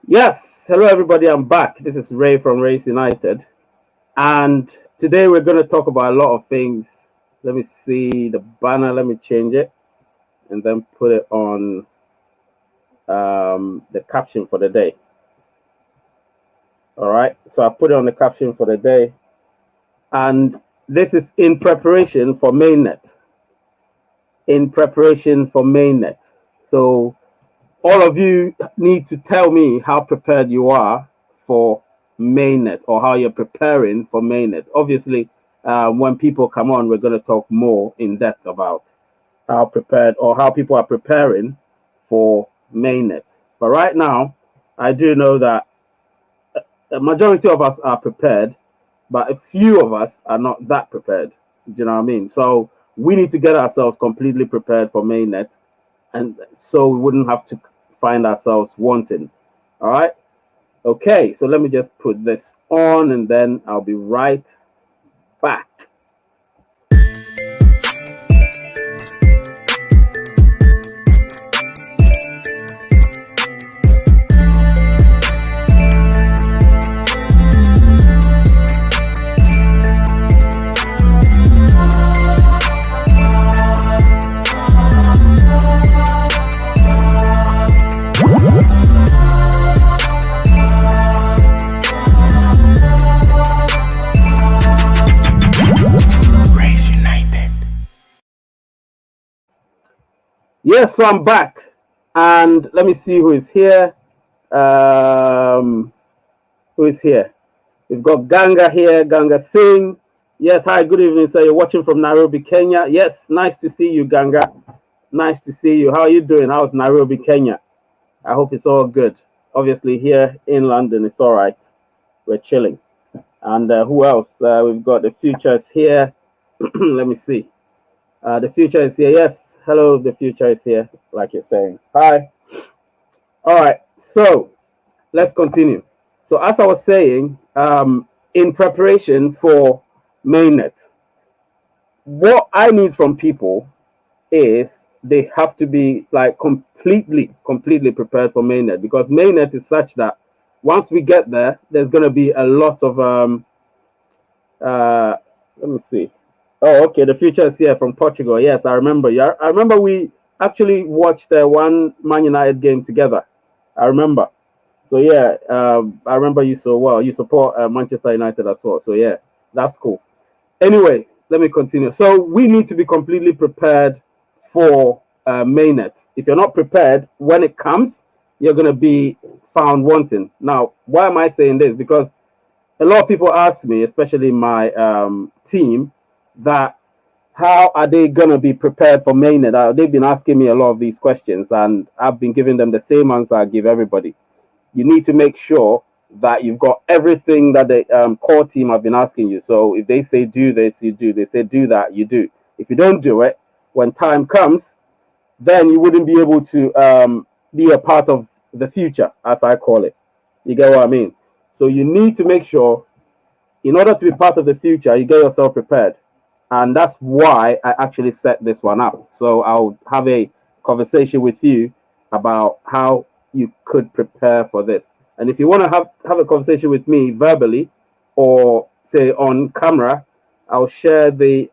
Yes, hello everybody. I'm back. This is Ray from Race United, and today we're going to talk about a lot of things. Let me see the banner. Let me change it and then put it on the caption for the day. All right. So I put it on the caption for the day, and this is in preparation for Mainnet. In preparation for Mainnet. So all of you need to tell me how prepared you are for mainnet or how you're preparing for mainnet. Obviously, when people come on, we're going to talk more in depth about how prepared or how people are preparing for mainnet. But right now, I do know that a majority of us are prepared, but a few of us are not that prepared. Do you know what I mean? So we need to get ourselves completely prepared for mainnet, and so we wouldn't have to find ourselves wanting. All right. Okay. So let me just put this on, and then I'll be right back. Yes, so I'm back, and let me see who is here. Um, who is here? We've got Ganga here, Ganga Singh. Yes, hi, good evening, sir. You're watching from Nairobi, Kenya. Yes, nice to see you, Ganga. Nice to see you. How are you doing? How's Nairobi, Kenya? I hope it's all good. Obviously, here in London, it's all right. We're chilling. And who else? We've got the futures here. Let me see. The future is here. Yes. Hello, the future is here, like you're saying. Hi. All right. So let's continue. So, as I was saying, in preparation for mainnet, what I need from people is they have to be like completely prepared for mainnet, because mainnet is such that once we get there, there's going to be a lot of uh let me see. Oh, okay, the future is here from Portugal. Yes, I remember. Yeah, I remember we actually watched one Man United game together. I remember. So yeah, I remember you so well. You support Manchester United as well. So yeah, that's cool. Anyway, let me continue. So we need to be completely prepared for mainnet. If you're not prepared when it comes, you're gonna be found wanting. Now, why am I saying this? Because a lot of people ask me, especially my team, that how are they gonna be prepared for mainnet? They've been asking me a lot of these questions, and I've been giving them the same answer I give everybody. You need to make sure that you've got everything that the core team have been asking you. So if they say do this, you do. They say do that, you do. If you don't do it, when time comes, then you wouldn't be able to be a part of the future, as I call it. You get what I mean? So you need to make sure, in order to be part of the future, you get yourself prepared. And that's why I actually set this one up. So I'll have a conversation with you about how you could prepare for this. And if you want to have a conversation with me verbally or say on camera, I'll share the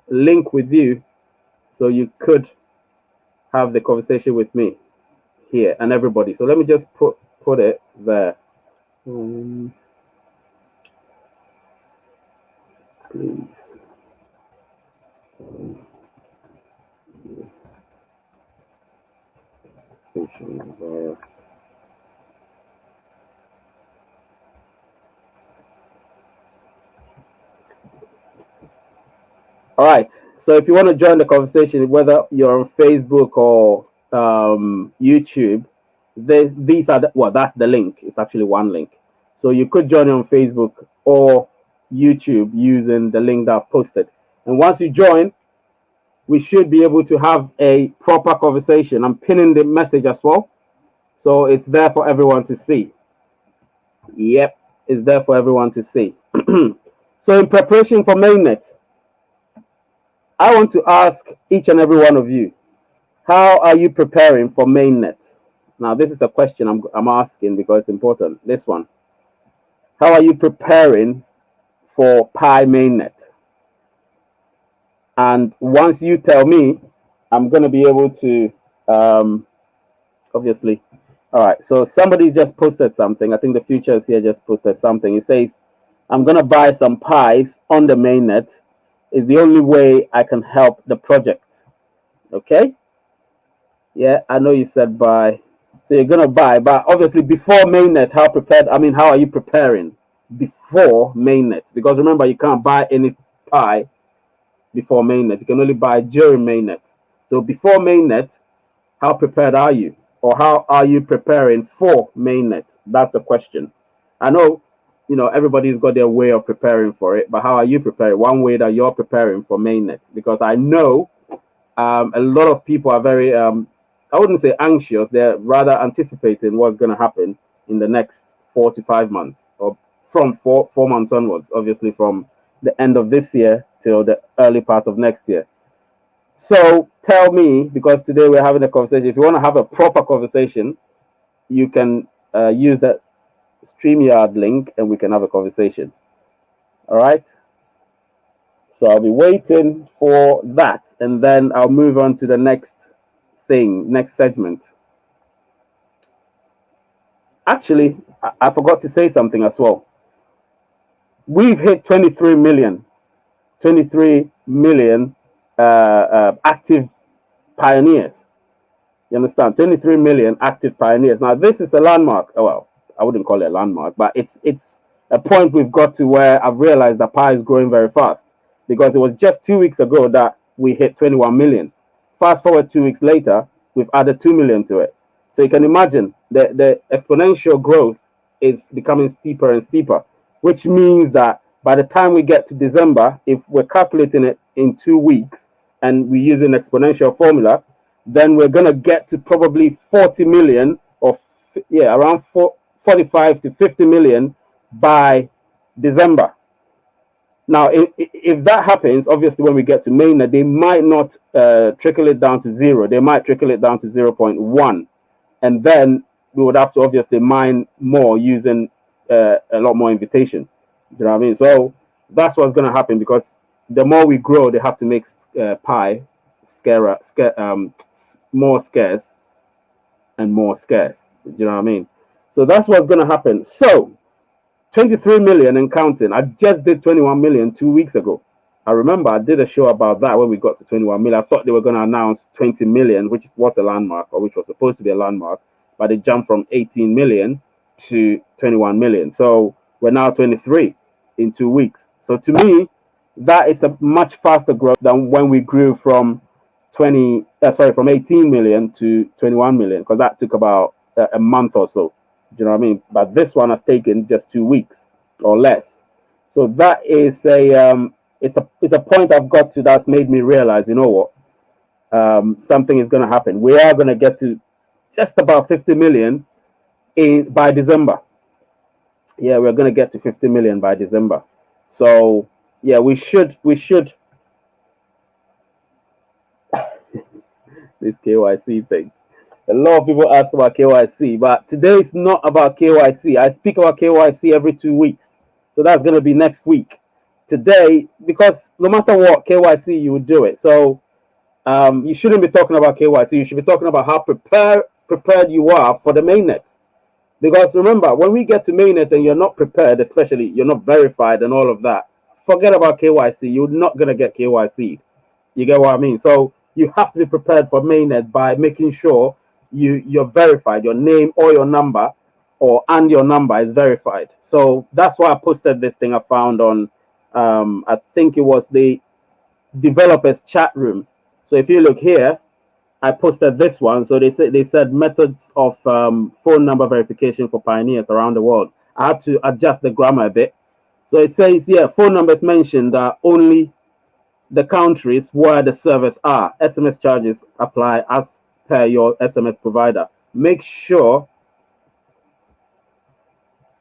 link with you so you could have the conversation with me here and everybody. So let me just put it there. Please. Station there. All right. So if you want to join the conversation, whether you're on Facebook or YouTube, these are well, that's the link. It's actually one link. So you could join on Facebook or YouTube using the link that I've posted. And once you join, we should be able to have a proper conversation. I'm pinning the message as well, so it's there for everyone to see. Yep, it's there for everyone to see. So in preparation for mainnet, I want to ask each and every one of you, how are you preparing for mainnet? Now, this is a question I'm asking because it's important. This one. How are you preparing for Pi Mainnet? And once you tell me, I'm going to be able to, obviously. All right. So somebody just posted something. I think the future is here just posted something. It says, I'm going to buy some pies on the mainnet. Is the only way I can help the project. Okay. Yeah, I know you said buy. So you're going to buy, but obviously before mainnet, how prepared? I mean, how are you preparing before mainnet? Because remember, you can't buy any pie before mainnet. You can only buy during mainnet. So before mainnet, how prepared are you? Or how are you preparing for mainnet? That's the question. I know, everybody's got their way of preparing for it, but how are you preparing? One way that you're preparing for mainnet, because I know a lot of people are very, I wouldn't say anxious, they're rather anticipating what's going to happen in the next 4 to 5 months, or from 4 months onwards, obviously from the end of this year till the early part of next year. So tell me, because today we're having a conversation, if you want to have a proper conversation, you can use that StreamYard link and we can have a conversation. All right. So I'll be waiting for that and then I'll move on to the next thing, next segment. Actually, I forgot to say something as well. We've hit 23 million active pioneers. You understand? 23 million active pioneers. Now, this is a landmark. Oh, well, I wouldn't call it a landmark, but it's a point we've got to where I've realized that Pi is growing very fast, because it was just 2 weeks ago that we hit 21 million. Fast forward 2 weeks later, we've added 2 million to it. So you can imagine the exponential growth is becoming steeper and steeper, which means that by the time we get to December, if we're calculating it in 2 weeks and we use an exponential formula, then we're going to get to probably 40 million, or around 45 to 50 million by December. Now, if that happens, obviously when we get to mainnet, they might not trickle it down to zero. They might trickle it down to 0.1. And then we would have to obviously mine more using a lot more invitation. Do you know what I mean? So that's what's going to happen, because the more we grow, they have to make Pi more scarce and more scarce. Do you know what I mean? So that's what's going to happen. So 23 million and counting. I just did 21 million 2 weeks ago. I remember I did a show about that when we got to 21 million. I thought they were going to announce 20 million, which was a landmark, or which was supposed to be a landmark, but they jumped from 18 million to 21 million. So we're now 23 in 2 weeks. So to me, that is a much faster growth than when we grew from from 18 million to 21 million, because that took about a month or so. Do you know what I mean? But this one has taken just 2 weeks or less. So that is it's a point I've got to that's made me realize, you know what, something is going to happen. We are going to get to just about 50 million by December. Yeah, we're going to get to 50 million by December. So yeah, we should this KYC thing. A lot of people ask about KYC, but today is not about KYC. I speak about KYC every 2 weeks. So that's going to be next week. Today, because no matter what, KYC, you would do it. So you shouldn't be talking about KYC. You should be talking about how prepared you are for the mainnet. Because remember, when we get to mainnet and you're not prepared, especially you're not verified and all of that, forget about KYC. You're not going to get KYC. You get what I mean? So you have to be prepared for mainnet by making sure you're verified, your name or your number and your number is verified. So that's why I posted this thing I found on I think it was the developers chat room. So if you look here, I posted this one. So they said methods of phone number verification for pioneers around the world. I had to adjust the grammar a bit. So it says here, phone numbers mentioned are only the countries where the servers are. SMS charges apply as per your SMS provider. Make sure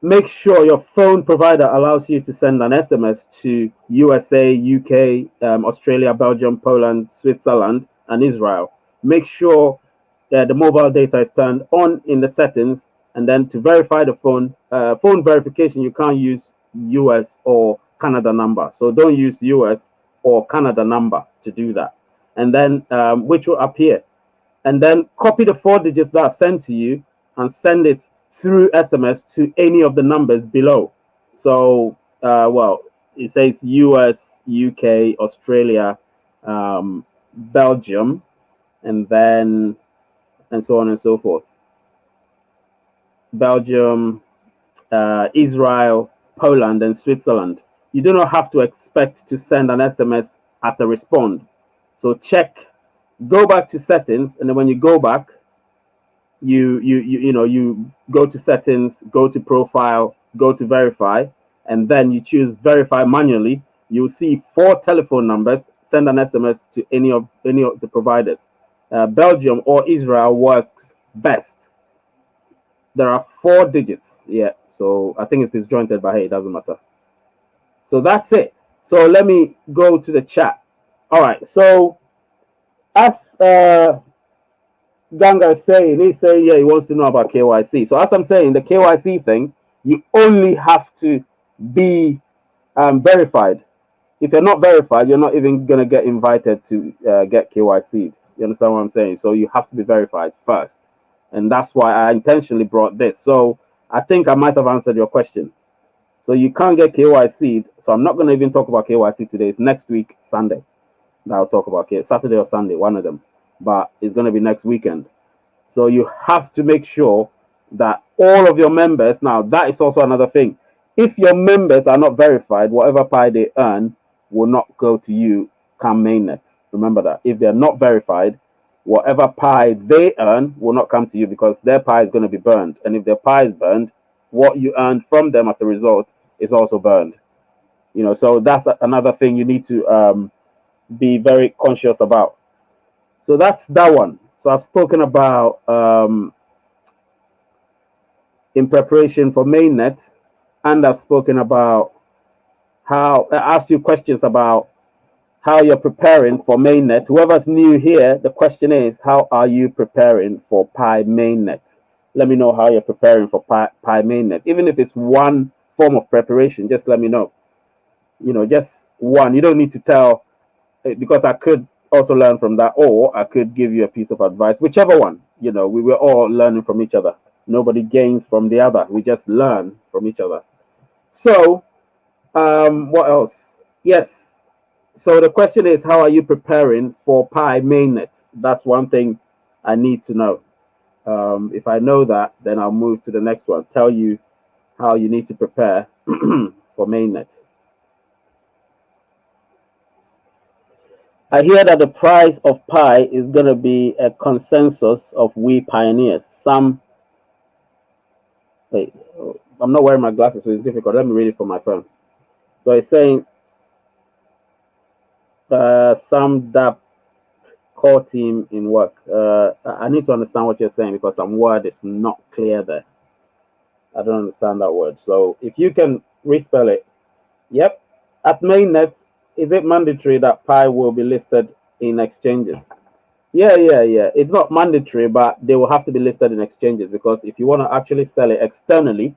your phone provider allows you to send an SMS to USA, UK, Australia, Belgium, Poland, Switzerland, and Israel. Make sure the mobile data is turned on in the settings, and then to verify the phone verification, you can't use US or Canada number. So don't use US or Canada number to do that. And then which will appear. And then copy the 4 digits that are sent to you and send it through SMS to any of the numbers below. So, well, it says US, UK, Australia, Belgium, and then, and so on and so forth. Belgium, Israel, Poland, and Switzerland. You do not have to expect to send an SMS as a respond. So check, go back to settings, and then when you go back, you go to settings, go to profile, go to verify, and then you choose verify manually. You'll see 4 telephone numbers. Send an SMS to any of the providers. Belgium or Israel works best. There are 4 digits. Yeah, so I think it's disjointed, but hey, it doesn't matter. So that's it. So let me go to the chat. All right. So as Ganga is saying, he's saying, yeah, he wants to know about KYC. So as I'm saying, the KYC thing, you only have to be verified. If you're not verified, you're not even going to get invited to get KYC. You understand what I'm saying? So you have to be verified first. And that's why I intentionally brought this. So I think I might have answered your question. So you can't get KYC. So I'm not going to even talk about KYC today. It's next week, Sunday, that I'll talk about KYC. Saturday or Sunday, one of them. But it's going to be next weekend. So you have to make sure that all of your members, now that is also another thing. If your members are not verified, whatever pie they earn will not go to you come mainnet. Remember that. If they're not verified, whatever pie they earn will not come to you because their pie is going to be burned. And if their pie is burned, what you earn from them as a result is also burned. So that's another thing you need to be very conscious about. So that's that one. So I've spoken about in preparation for mainnet, and I've spoken about how I asked you questions about how you're preparing for mainnet. Whoever's new here, the question is, how are you preparing for Pi mainnet? Let me know how you're preparing for Pi mainnet. Even if it's one form of preparation, just let me know. Just one. You don't need to tell, because I could also learn from that, or I could give you a piece of advice, whichever one. We were all learning from each other. Nobody gains from the other. We just learn from each other. So, what else? Yes. So the question is, how are you preparing for Pi mainnet? That's one thing I need to know. If I know that, then I'll move to the next one. Tell you how you need to prepare for mainnet. I hear that the price of Pi is going to be a consensus of we pioneers. Wait, I'm not wearing my glasses, so it's difficult. Let me read it from my phone. So it's saying, some DAP core team in work. I need to understand what you're saying because some word is not clear there. I don't understand that word. So if you can respell it. Yep. At mainnet, is it mandatory that Pi will be listed in exchanges? Yeah. It's not mandatory, but they will have to be listed in exchanges because if you want to actually sell it externally,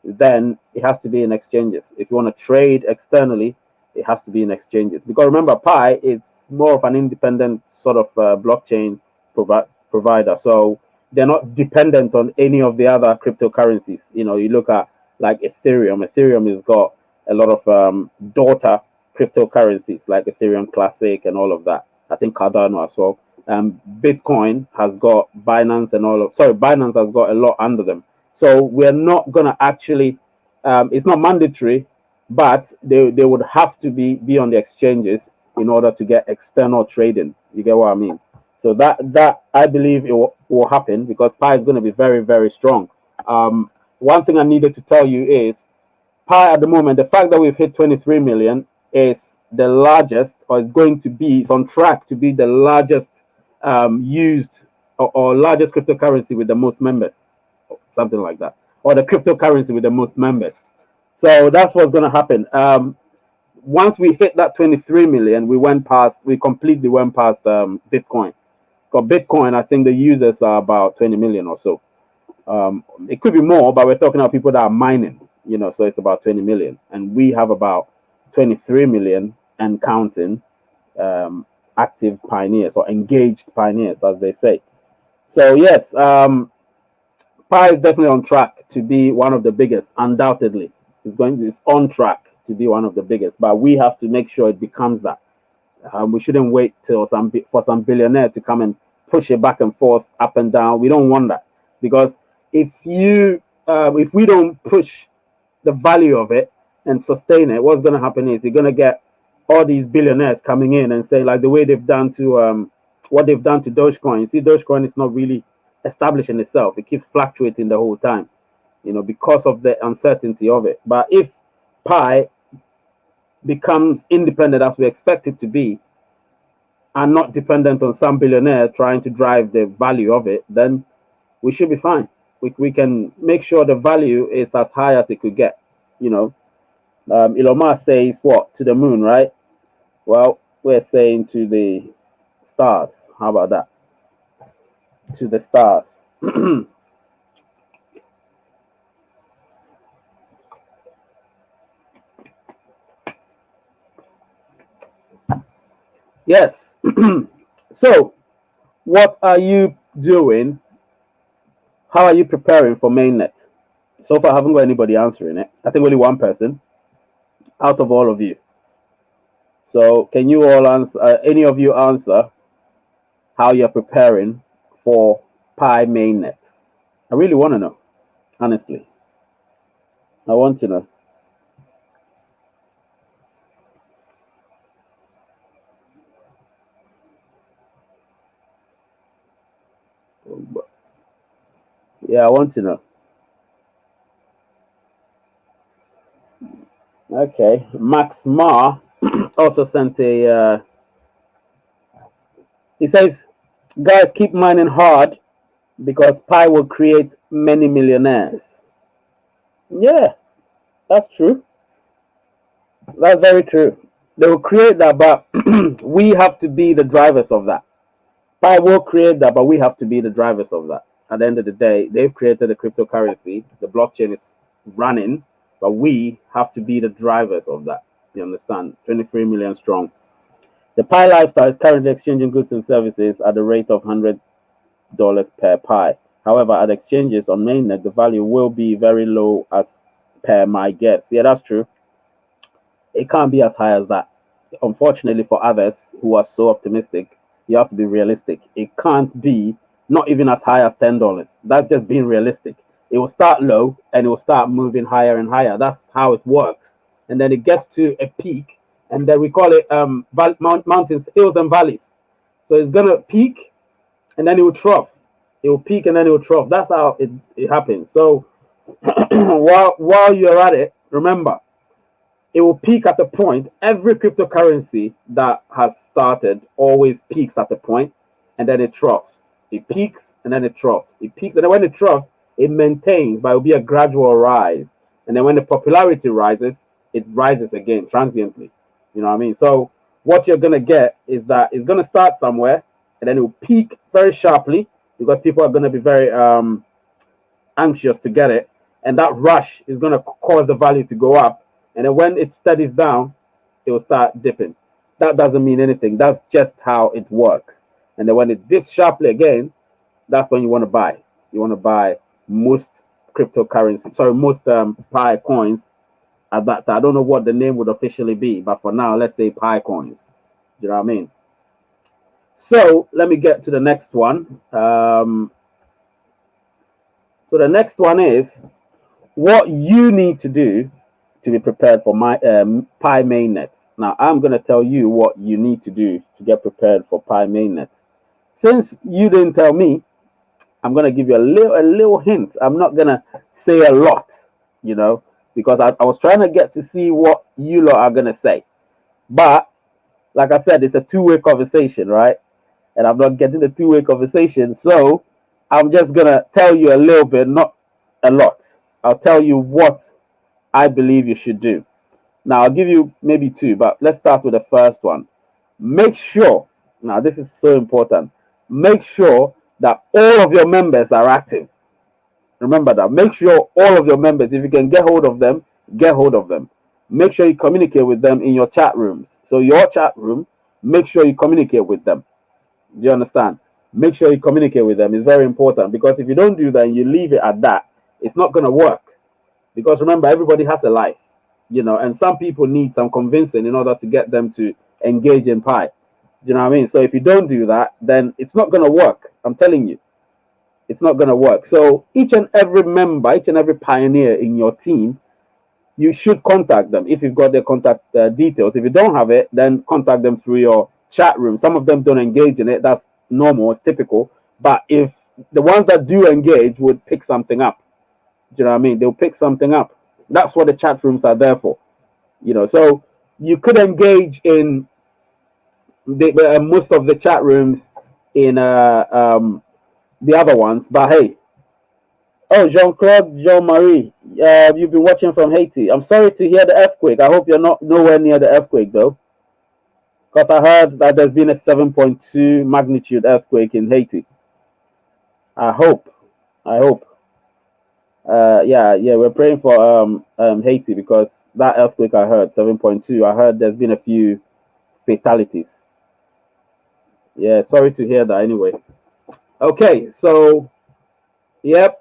then it has to be in exchanges. If you want to trade externally, it has to be in exchanges. Because remember, Pi is more of an independent sort of blockchain provider. So they're not dependent on any of the other cryptocurrencies. You look at like Ethereum. Ethereum has got a lot of daughter cryptocurrencies like Ethereum Classic and all of that. I think Cardano as well. Bitcoin has got Binance and Binance has got a lot under them. So we're not going to actually, it's not mandatory, but they would have to be on the exchanges in order to get external trading. You get what I mean? So that I believe it will happen because Pi is going to be very, very strong. One thing I needed to tell you is Pi at the moment, the fact that we've hit 23 million is the largest, or it's on track to be the largest used or largest cryptocurrency with the most members, something like that, or the cryptocurrency with the most members. So that's what's going to happen. Once we hit that 23 million, we completely went past Bitcoin, got Bitcoin. I think the users are about 20 million or so. It could be more, but we're talking about people that are mining, so it's about 20 million. And we have about 23 million and counting active pioneers or engaged pioneers, as they say. So, yes, Pi is definitely on track to be one of the biggest, undoubtedly. It's on track to be one of the biggest, but we have to make sure it becomes that. We shouldn't wait till for some billionaire to come and push it back and forth, up and down. We don't want that, because if we don't push the value of it and sustain it, what's going to happen is you're going to get all these billionaires coming in and say, like the way they've done to what they've done to Dogecoin. See, Dogecoin is not really establishing itself; it keeps fluctuating the whole time, because of the uncertainty of it. But if Pi becomes independent as we expect it to be, and not dependent on some billionaire trying to drive the value of it, then we should be fine. We can make sure the value is as high as it could get. Elon Musk says what? To the moon, right? Well, we're saying to the stars. How about that? To the stars. Yes. So, what are you doing? How are you preparing for Mainnet? So far, I haven't got anybody answering it. I think only one person out of all of you. So, can you all answer? Any of you answer how you're preparing for Pi Mainnet? I really want to know. Honestly, I want to know. Yeah, I want to know. Okay, Max Ma also sent a. He says, "Guys, keep mining hard because Pi will create many millionaires." Yeah, that's true. That's very true. They will create that, but we have to be the drivers of that. Pi will create that, but we have to be the drivers of that. At the end of the day, they've created a cryptocurrency. The blockchain is running, but we have to be the drivers of that. You understand? 23 million strong. The Pi lifestyle is currently exchanging goods and services at the rate of $100 per Pi. However, at exchanges on mainnet, the value will be very low as per my guess. Yeah, that's true. It can't be as high as that. Unfortunately, for others who are so optimistic, you have to be realistic. It can't be not even as high as $10. That's just being realistic. It will start low and it will start moving higher and higher. That's how it works. And then it gets to a peak, and then we call it mountains, hills, and valleys. So it's gonna peak, and then it will trough. It will peak, and then it will trough. That's how it happens. So while you're at it, remember, it will peak at the point. Every cryptocurrency that has started always peaks at the point, and then it troughs. It peaks and then it troughs. It peaks, and then when it troughs, it maintains, but it will be a gradual rise. And then when the popularity rises, it rises again transiently. You know what I mean? So what you're gonna get is that it's gonna start somewhere, and then it will peak very sharply because people are gonna be very anxious to get it, and that rush is gonna cause the value to go up. And then when it steadies down, it will start dipping. That doesn't mean anything. That's just how it works. And then when it dips sharply again, that's when you want to buy. You want to buy most cryptocurrency, sorry, most Pi coins at that time. I don't know what the name would officially be, but for now, let's say Pi coins. Do you know what I mean? So let me get to the next one. So the next one is what you need to do to be prepared for my Pi mainnet. Now, I'm going to tell you what you need to do to get prepared for Pi mainnet. Since you didn't tell me, I'm going to give you a little hint. I'm not going to say a lot, because I was trying to get to see what you lot are going to say. But like I said, it's a two-way conversation, right? And I'm not getting the two-way conversation. So I'm just going to tell you a little bit, not a lot. I'll tell you what I believe you should do. Now, I'll give you maybe two, but let's start with the first one. Make sure, now this is so important, make sure that all of your members are active. Remember that. Make sure all of your members, if you can get hold of them, get hold of them. Make sure you communicate with them in your chat rooms. So your chat room, make sure you communicate with them. Do you understand? Make sure you communicate with them. It's very important, because if you don't do that and you leave it at that, it's not going to work. Because remember, everybody has a life, and some people need some convincing in order to get them to engage in Pi. Do you know what I mean? So if you don't do that, then it's not going to work. I'm telling you, it's not going to work. So each and every member, each and every pioneer in your team, you should contact them if you've got their contact details. If you don't have it, then contact them through your chat room. Some of them don't engage in it. That's normal. It's typical. But if the ones that do engage would pick something up, do you know what I mean? They'll pick something up. That's what the chat rooms are there for. So you could engage in most of the chat rooms in the other ones. But hey, oh, Jean-Claude, Jean-Marie, you've been watching from Haiti. I'm sorry to hear the earthquake. I hope you're not nowhere near the earthquake, though, because I heard that there's been a 7.2 magnitude earthquake in Haiti. I hope. Yeah, we're praying for Haiti, because that earthquake I heard, 7.2. I heard there's been a few fatalities. Yeah, sorry to hear that. Anyway, okay, so yep.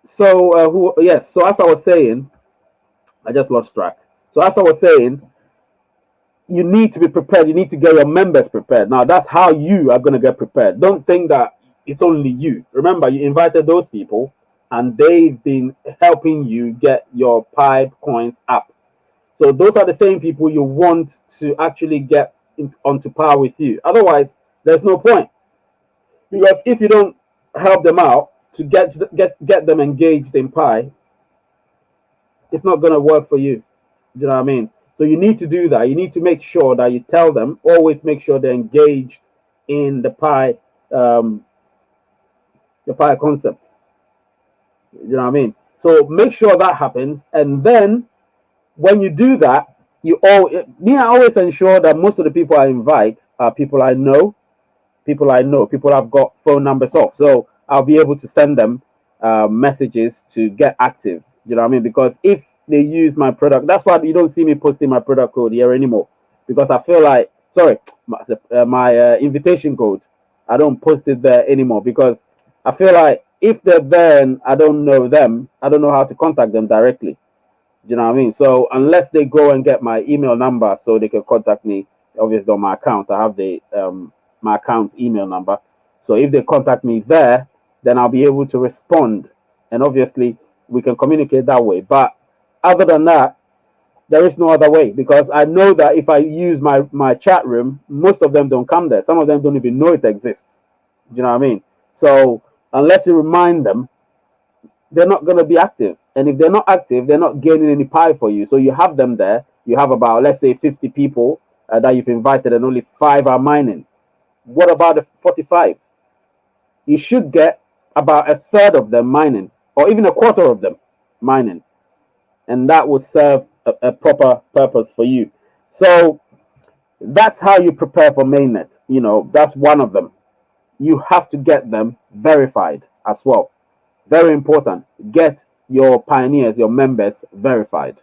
So yes. So as I was saying, I just lost track. So as I was saying, you need to be prepared. You need to get your members prepared. Now that's how you are going to get prepared. Don't think that it's only you. Remember, you invited those people, and they've been helping you get your Pi coins up. So those are the same people you want to actually get onto par with you. Otherwise, there's no point. Because if you don't help them out to get them engaged in Pi, it's not going to work for you. Do you know what I mean? So you need to do that. You need to make sure that you tell them, always make sure they're engaged in the Pi concept. You know what I mean? So make sure that happens, and then when you do that, I always ensure that most of the people I invite are people I know, people I've got phone numbers off. So I'll be able to send them messages to get active. You know what I mean? Because if they use my product, that's why you don't see me posting my product code here anymore. Because I feel like, sorry, my invitation code, I don't post it there anymore, because I feel like if they're there and I don't know them, I don't know how to contact them directly. Do you know what I mean? So unless they go and get my email number so they can contact me, obviously on my account, I have the my account's email number. So if they contact me there, then I'll be able to respond, and obviously we can communicate that way. But other than that, there is no other way, because I know that if I use my chat room, most of them don't come there. Some of them don't even know it exists. Do you know what I mean? So unless you remind them, they're not going to be active. And if they're not active, they're not gaining any Pi for you. So you have them there. You have about, let's say, 50 people that you've invited, and only 5 are mining. What about the 45? You should get about a third of them mining, or even a quarter of them mining. And that would serve a proper purpose for you. So that's how you prepare for mainnet. That's one of them. You have to get them verified as well. Very important. Get your pioneers, your members verified.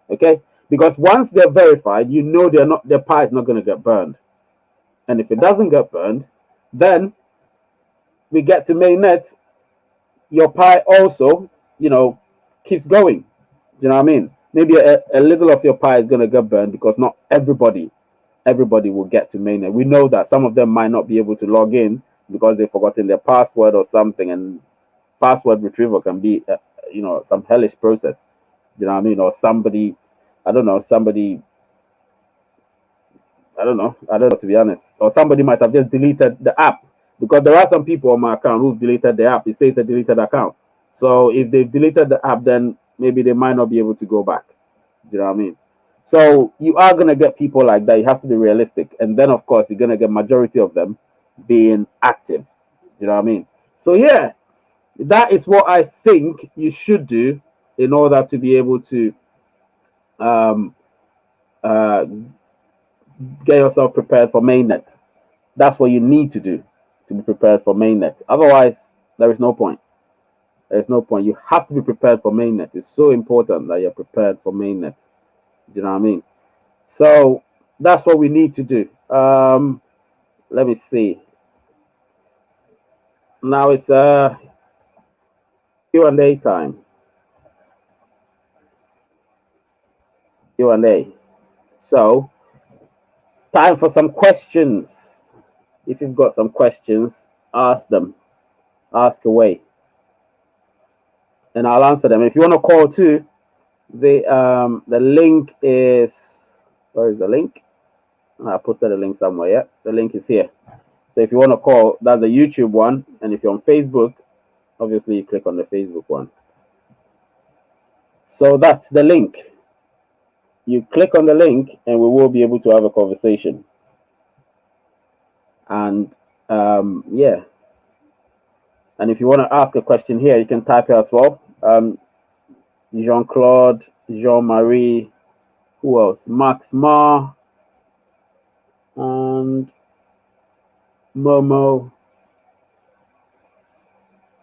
Okay? Because once they're verified, their Pi is not going to get burned. And if it doesn't get burned, then we get to mainnet. Your Pi also, keeps going. Do you know what I mean? Maybe a little of your Pi is going to get burned, because not everybody will get to mainnet. We know that some of them might not be able to log in because they've forgotten their password or something, and password retrieval can be some hellish process. You know what I mean? Or somebody, I don't know, to be honest. Or somebody might have just deleted the app, because there are some people on my account who've deleted the app. It says a deleted account. So if they've deleted the app, then maybe they might not be able to go back. You know what I mean? So you are going to get people like that. You have to be realistic. And then, of course, you're going to get majority of them being active. You know what I mean? So, yeah, that is what I think you should do in order to be able to get yourself prepared for mainnet. That's what you need to do to be prepared for mainnet. Otherwise, there is no point. There is no point. You have to be prepared for mainnet. It's so important that you're prepared for mainnet. Do you know what I mean? So that's what we need to do. Let me see. Now it's Q&A time. Q&A. So time for some questions. If you've got some questions, ask them. Ask away. And I'll answer them. If you want to call too, the link is, where is the link? I posted a link somewhere. Yeah, the link is here. So if you want to call, that's the YouTube one. And if you're on Facebook, obviously you click on the Facebook one. So that's the link. You click on the link and we will be able to have a conversation. And yeah. And if you want to ask a question here, you can type it as well. Jean-Claude, Jean-Marie, who else? Max Ma, and Momo.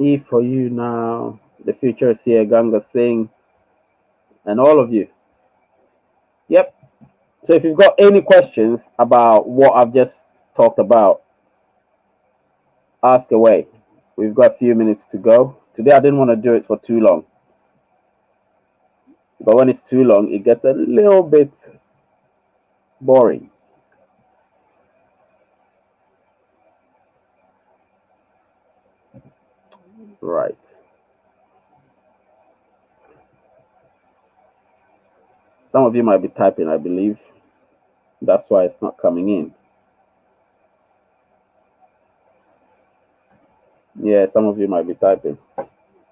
E for you now. The future is here. Ganga Singh, and all of you. Yep. So if you've got any questions about what I've just talked about, ask away. We've got a few minutes to go. Today I didn't want to do it for too long. But when it's too long, it gets a little bit boring. Right. Some of you might be typing, I believe. That's why it's not coming in. Yeah, some of you might be typing.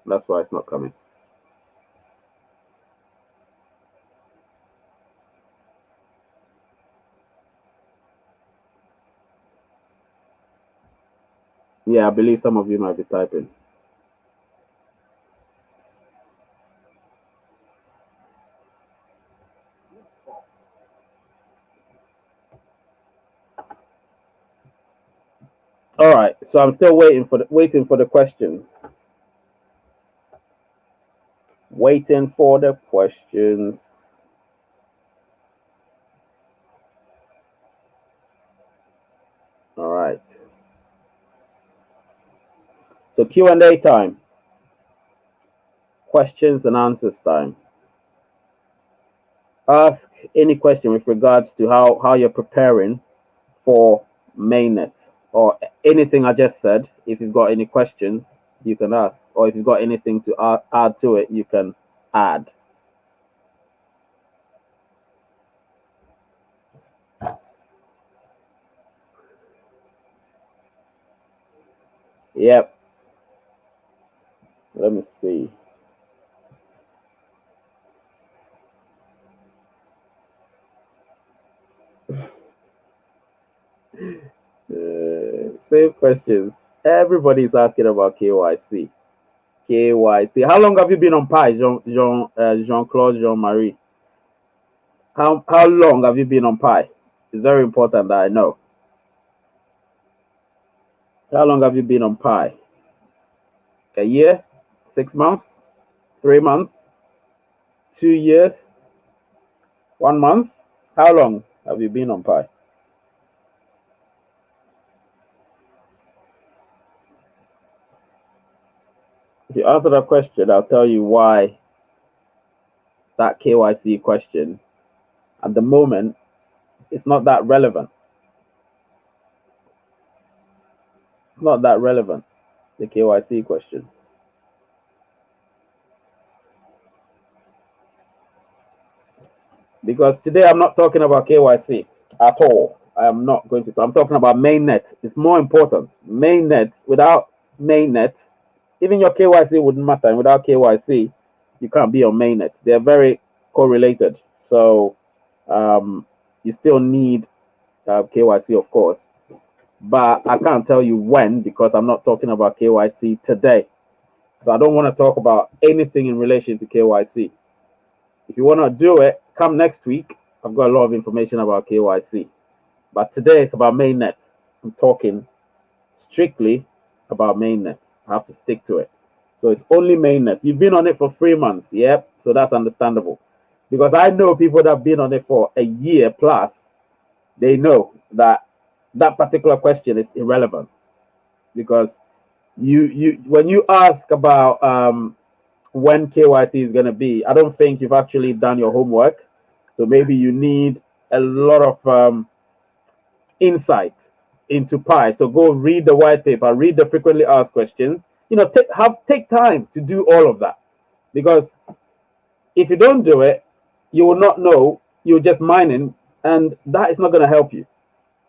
That's why it's not coming. Yeah, I believe some of you might be typing. All right, so I'm still waiting for the questions. Waiting for the questions. All right. So Q&A time. Questions and answers time. Ask any question with regards to how you're preparing for mainnet or anything I just said. If you've got any questions, you can ask, or if you've got anything to add to it, you can add. Yep. Let me see. Same questions. Everybody's asking about KYC. KYC. How long have you been on Pi, Jean-Claude, Jean-Marie? How long have you been on Pi? It's very important that I know. How long have you been on Pi? A year? 6 months? 3 months? 2 years? 1 month? How long have you been on Pi? If you answer that question, I'll tell you why that KYC question at the moment it's not that relevant. It's not that relevant, the KYC question. Because today I'm not talking about KYC at all. I am not going to. I'm talking about mainnet. It's more important. Mainnet. Without mainnet, even your KYC wouldn't matter. And without KYC, you can't be on mainnet. They're very correlated. So you still need KYC, of course. But I can't tell you when because I'm not talking about KYC today. So I don't want to talk about anything in relation to KYC. If you want to do it, come next week. I've got a lot of information about KYC. But today it's about mainnet. I'm talking strictly about Mainnet. I have to stick to it. So it's only Mainnet. You've been on it for 3 months, yep. So that's understandable. Because I know people that have been on it for a year plus, they know that that particular question is irrelevant. Because you when you ask about when KYC is going to be, I don't think you've actually done your homework. So maybe you need a lot of insight into Pi. So go read the white paper, read the frequently asked questions. Take time to do all of that, because if you don't do it, you will not know. You're just mining, and that is not going to help you.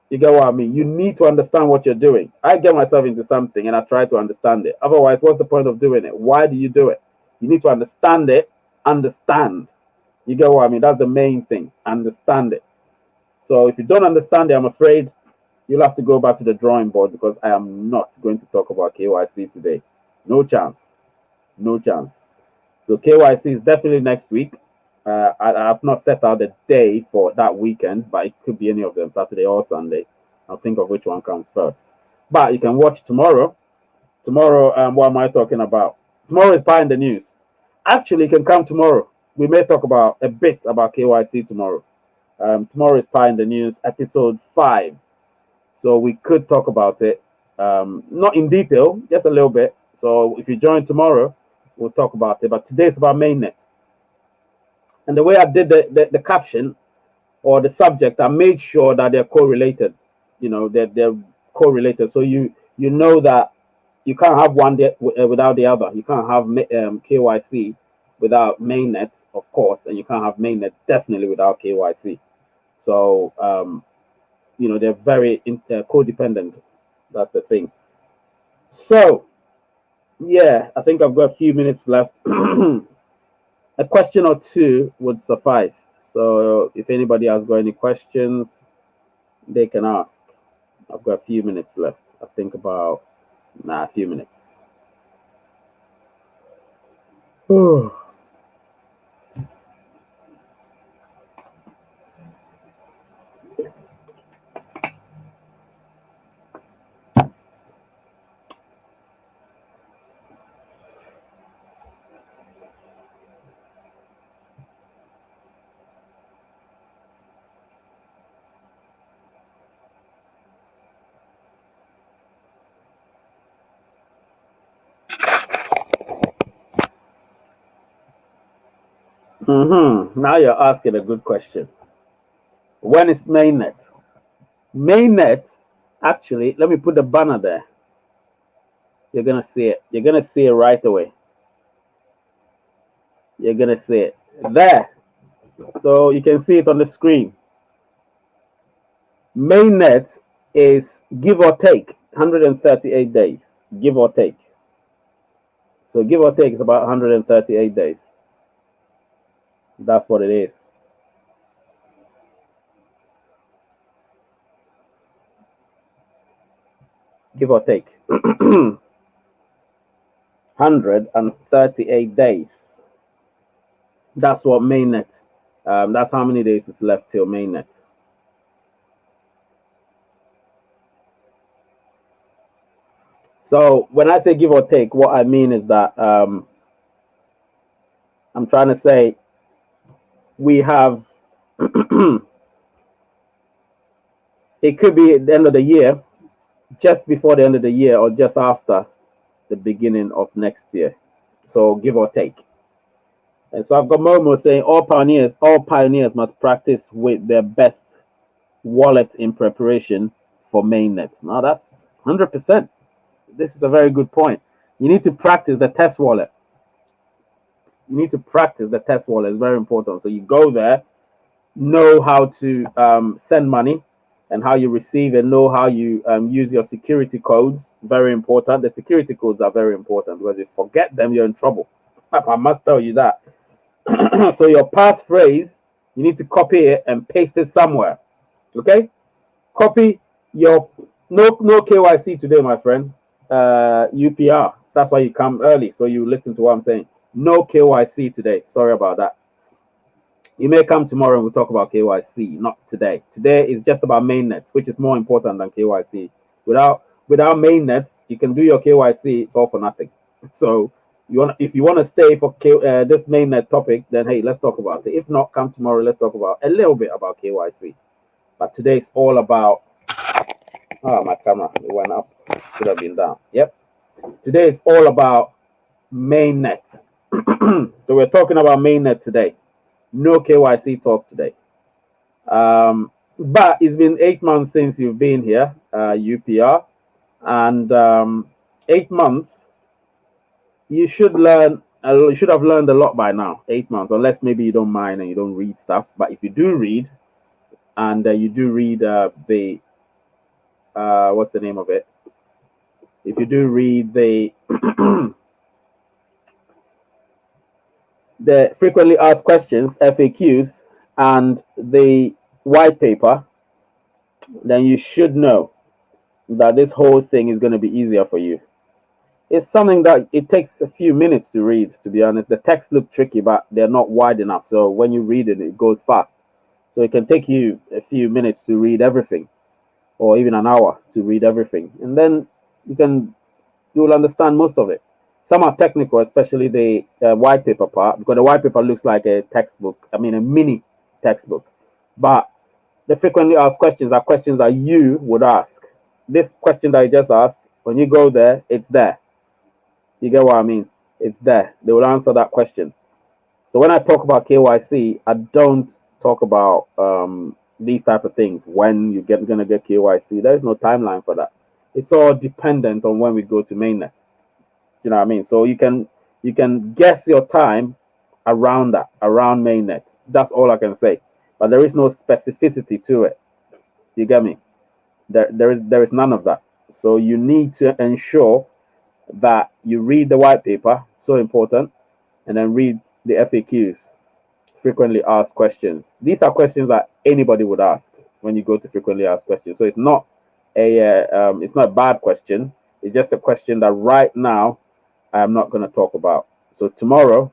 You get what I mean? You need to understand what you're doing. I get myself into something and I try to understand it. Otherwise, what's the point of doing it? Why do you do it? You need to understand it. Understand. You get what I mean? That's the main thing. Understand it. So if you don't understand it, I'm afraid you'll have to go back to the drawing board, because I am not going to talk about KYC today. No chance. No chance. So KYC is definitely next week. I have not set out the day for that weekend, but it could be any of them, Saturday or Sunday. I'll think of which one comes first. But you can watch tomorrow. Tomorrow, what am I talking about? Tomorrow is Pi in the News. Actually, you can come tomorrow. We may talk about a bit about KYC tomorrow. Tomorrow is Pi in the News, episode 5. So we could talk about it, not in detail, just a little bit. So if you join tomorrow, we'll talk about it. But today it's about Mainnet. And the way I did the caption or the subject, I made sure that they're correlated. That they're correlated. So you know that you can't have one without the other. You can't have KYC without Mainnet, of course, and you can't have Mainnet definitely without KYC. So they're very codependent. That's the thing. So yeah, I think I've got a few minutes left. A question or two would suffice. So if anybody has got any questions, they can ask. I've got a few minutes left. I think about a few minutes. Now you're asking a good question. When is Mainnet? Mainnet, actually, let me put the banner there. You're gonna see it. You're gonna see it right away. You're gonna see it there. So you can see it on the screen. Mainnet is, give or take, 138 days. Give or take. So give or take is about 138 days. That's what it is. Give or take. 138 days. That's what Mainnet. That's how many days is left till Mainnet. So when I say give or take, what I mean is that I'm trying to say we have it could be at the end of the year, just before the end of the year, or just after the beginning of next year. So give or take. And so I've got Momo saying all pioneers must practice with their best wallet in preparation for Mainnet. Now that's 100%. This is a very good point. You need to practice the test wallet. You need to practice the test wallet. It's very important. So you go there, know how to send money and how you receive, and know how you use your security codes. Very important. The security codes are very important, because if you forget them, you're in trouble. I must tell you that. So your passphrase, you need to copy it and paste it somewhere. Okay? Copy your no KYC today, my friend. UPR. That's why you come early, so you listen to what I'm saying. No KYC today. Sorry about that. You may come tomorrow and we'll talk about KYC, not today. Today is just about Mainnet, which is more important than KYC. without Mainnet, you can do your KYC. It's all for nothing. So if you want to stay for this Mainnet topic, then hey, let's talk about it. If not, come tomorrow. Let's talk about a little bit about KYC. But today it's all about. Oh, my camera it went up. Should have been down. Yep. Today is all about Mainnet. So we're talking about Mainnet today. No KYC talk today. But it's been 8 months since you've been here, UPR, and 8 months. You should learn. You should have learned a lot by now. 8 months, unless maybe you don't mind and you don't read stuff. But if you do read, and you do read the what's the name of it? If you do read the the frequently asked questions (FAQs) and the white paper, then you should know that this whole thing is going to be easier for you. It's something that it takes a few minutes to read, to be honest. The text look tricky, but they're not wide enough. So when you read it, it goes fast. So it can take you a few minutes to read everything, or even an hour to read everything. And then you'll understand most of it. Some are technical, especially the white paper part, because the white paper looks like a textbook. I mean, a mini textbook. But the frequently asked questions are questions that you would ask. This question that I just asked, when you go there, it's there. You get what I mean? It's there. They will answer that question. So when I talk about KYC, I don't talk about these type of things. When you gonna get KYC, there is no timeline for that. It's all dependent on when we go to mainnet. You know what I mean? So you can guess your time around that, around mainnet. That's all I can say. But there is no specificity to it. You get me? There is none of that. So you need to ensure that you read the white paper, so important, and then read the FAQs, frequently asked questions. These are questions that anybody would ask when you go to frequently asked questions. So it's not a bad question. It's just a question that right now I am not going to talk about. So tomorrow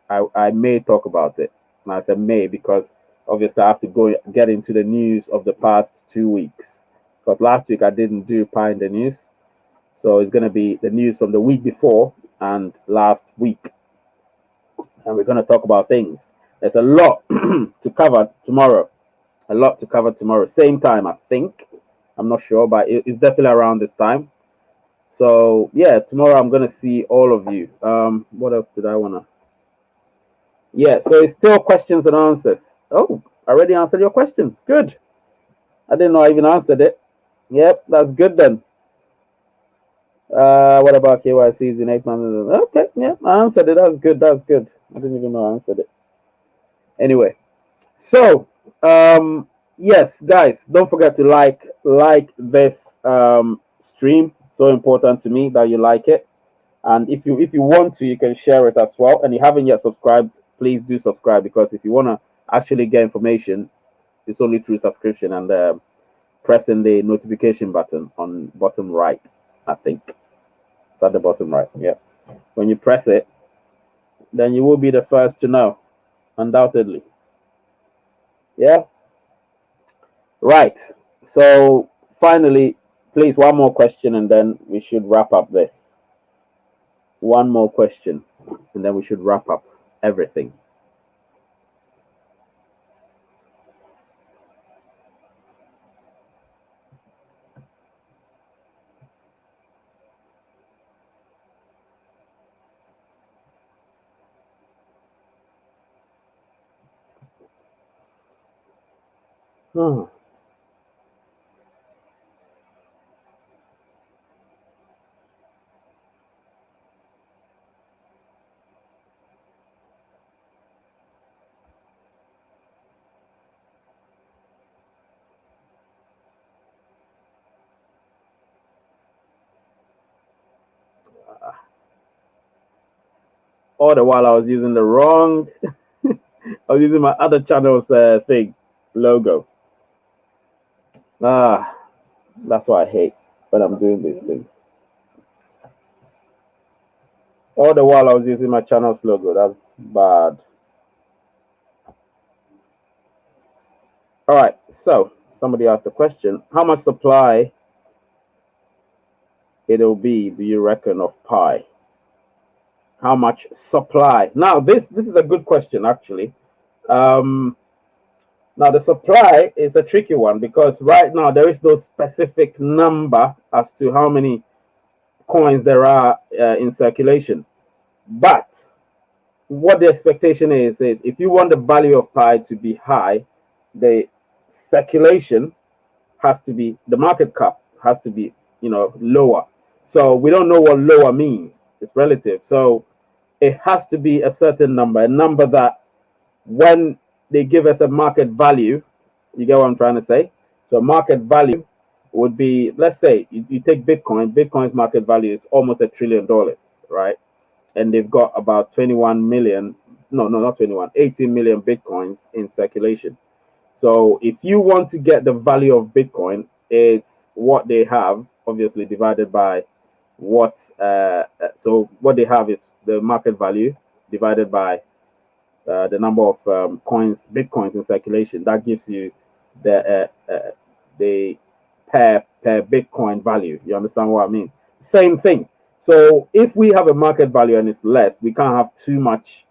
I may talk about it. And I said may because obviously I have to go get into the news of the past 2 weeks. Because last week I didn't do Pie in the News. So it's going to be the news from the week before and last week. And we're going to talk about things. There's a lot to cover tomorrow. A lot to cover tomorrow. Same time, I think. I'm not sure, but it's definitely around this time. So, yeah, tomorrow I'm going to see all of you. What else did I want to? Yeah, so it's still questions and answers. Oh, I already answered your question. Good. I didn't know I even answered it. Yep, that's good then. What about KYCs in 8 months? Okay, yeah, I answered it. That's good. That's good. I didn't even know I answered it. Anyway, so yes, guys, don't forget to like this stream. So important to me that you like it. And if you want to, you can share it as well. And you haven't yet subscribed, please do subscribe because if you want to actually get information, it's only through subscription and pressing the notification button on bottom right. I think it's at the bottom right. Yeah. When you press it, then you will be the first to know, undoubtedly. Yeah. Right. So finally, please, one more question and then we should wrap up this. One more question and then we should wrap up everything. Hmm. All the while I was using the wrong, I was using my other channel's thing, logo. Ah, that's what I hate when I'm doing these things. All the while I was using my channel's logo. That's bad. All right. So somebody asked a question: how much supply it'll be, do you reckon, of pi? How much supply? Now, this is a good question actually. Um, Now, the supply is a tricky one because right now there is no specific number as to how many coins there are in circulation. But what the expectation is if you want the value of pi to be high, the circulation has to be, the market cap has to be, lower. So we don't know what lower means. It's relative. So it has to be a certain number, a number that when they give us a market value, you get what I'm trying to say? So market value would be, let's say you take Bitcoin. Bitcoin's market value is almost $1 trillion, right? And they've got about 21 million, no, not 21, 18 million Bitcoins in circulation. So if you want to get the value of Bitcoin, it's what they have, obviously divided by what, so what they have is the market value divided by the number of bitcoins in circulation. That gives you the per bitcoin value. You understand what I mean? Same thing. So if we have a market value and it's less, we can't have too much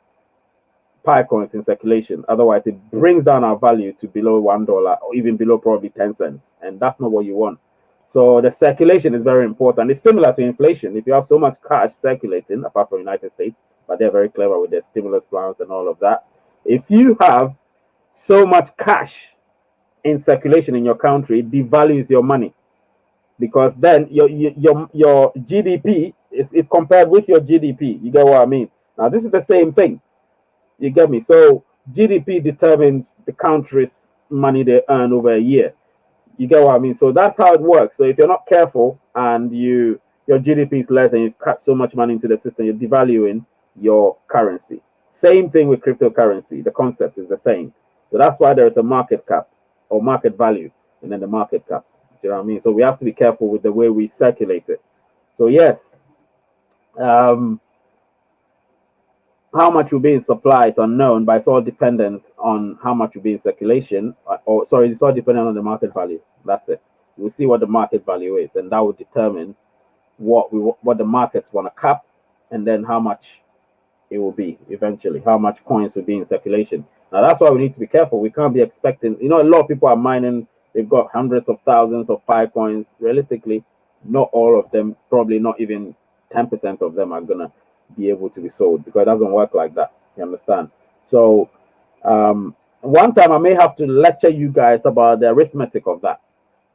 pi coins in circulation. Otherwise, it brings down our value to below $1 or even below probably 10 cents, and that's not what you want. So the circulation is very important. It's similar to inflation. If you have so much cash circulating, apart from United States, but they're very clever with their stimulus plans and all of that. If you have so much cash in circulation in your country, it devalues your money because then your GDP is compared with your GDP. You get what I mean? Now this is the same thing. You get me? So GDP determines the country's money they earn over a year. You get what I mean? So that's how it works. So if you're not careful and your GDP is less and you've cut so much money into the system, you're devaluing your currency. Same thing with cryptocurrency. The concept is the same. So that's why there is a market cap or market value and then the market cap. You know what I mean? So we have to be careful with the way we circulate it. So yes, how much will be in supply is unknown, but it's all dependent on how much will be in circulation. Or sorry, it's all dependent on the market value. That's it. We'll see what the market value is, and that will determine what the markets want to cap, and then how much it will be eventually, how much coins will be in circulation. Now that's why we need to be careful. We can't be expecting. A lot of people are mining. They've got hundreds of thousands of pi coins. Realistically, not all of them, probably not even 10% of them are gonna be able to be sold because it doesn't work like that. You understand? So one time I may have to lecture you guys about the arithmetic of that,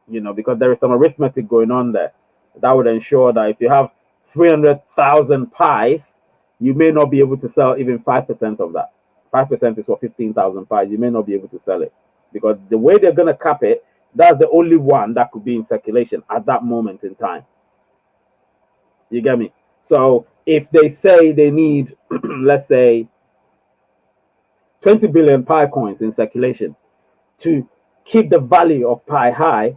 because there is some arithmetic going on there that would ensure that if you have 300,000 pies, you may not be able to sell even 5% of that. 5% is for 15,000 pies. You may not be able to sell it because the way they're going to cap it, that's the only one that could be in circulation at that moment in time. You get me? So if they say they need, let's say, 20 billion pi coins in circulation to keep the value of pi high,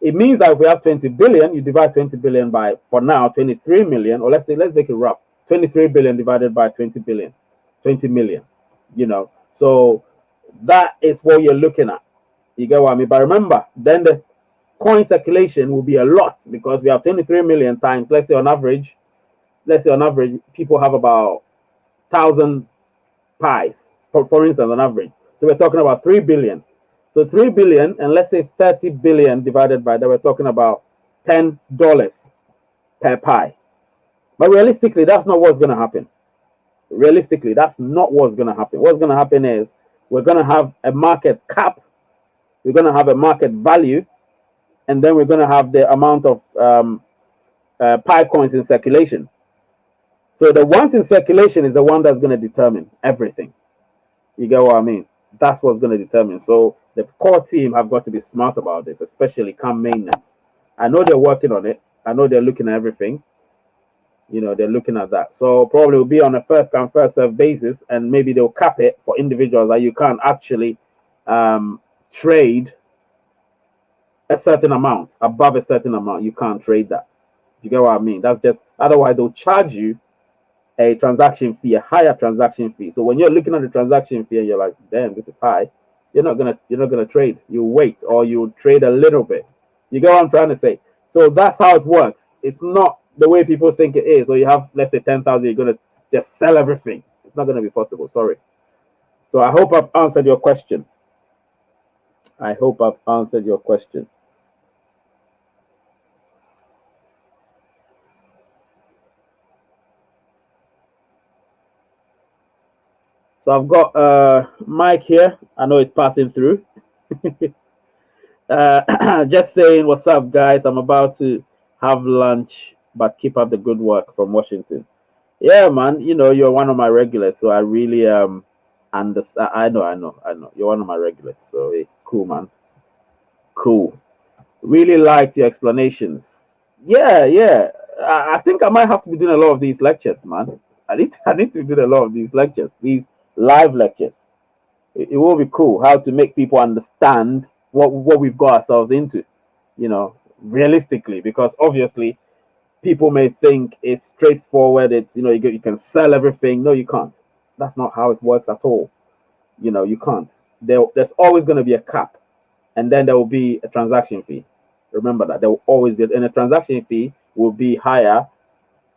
it means that if we have 20 billion, you divide 20 billion by, for now, 23 million, or let's make it rough, 23 billion divided by 20 billion, 20 million, So that is what you're looking at. You get what I mean? But remember, then the coin circulation will be a lot because we have 23 million times, let's say on average, people have about 1,000 pies, for instance, on average. So we're talking about 3 billion. So 3 billion, and let's say 30 billion divided by that, we're talking about $10 per pie. But realistically, that's not what's going to happen. Realistically, that's not what's going to happen. What's going to happen is we're going to have a market cap, we're going to have a market value, and then we're going to have the amount of pi coins in circulation. So the ones in circulation is the one that's going to determine everything. You get what I mean? That's what's going to determine. So the core team have got to be smart about this, especially Mainnet. I know they're working on it. I know they're looking at everything. They're looking at that. So probably will be on a first come first serve basis, and maybe they'll cap it for individuals that you can't actually trade a certain amount. Above a certain amount, you can't trade that. You get what I mean? That's just, otherwise they'll charge you a transaction fee, a higher transaction fee. So when you're looking at the transaction fee and you're like, damn, this is high, you're not gonna trade. You wait, or you trade a little bit. You get what I'm trying to say? So that's how it works. It's not the way people think it is. Or you have, let's say, 10,000, you're going to just sell everything. It's not going to be possible. Sorry. So I hope I've answered your question. I hope I've answered your question. So I've got Mike here. I know it's passing through. Just saying, what's up, guys? I'm about to have lunch, but keep up the good work from Washington. Yeah, man. You know, you're one of my regulars, so I really understand. I know. You're one of my regulars, so cool, man. Cool. Really liked your explanations. Yeah, yeah. I think I might have to be doing a lot of these lectures, man. I need to do a lot of these lectures, these live lectures. It will be cool how to make people understand what we've got ourselves into, realistically, because obviously people may think it's straightforward. It's you can sell everything. No, you can't. That's not how it works at all. You can't. There's always going to be a cap, and then there will be a transaction fee. Remember that there will always be, and a transaction fee will be higher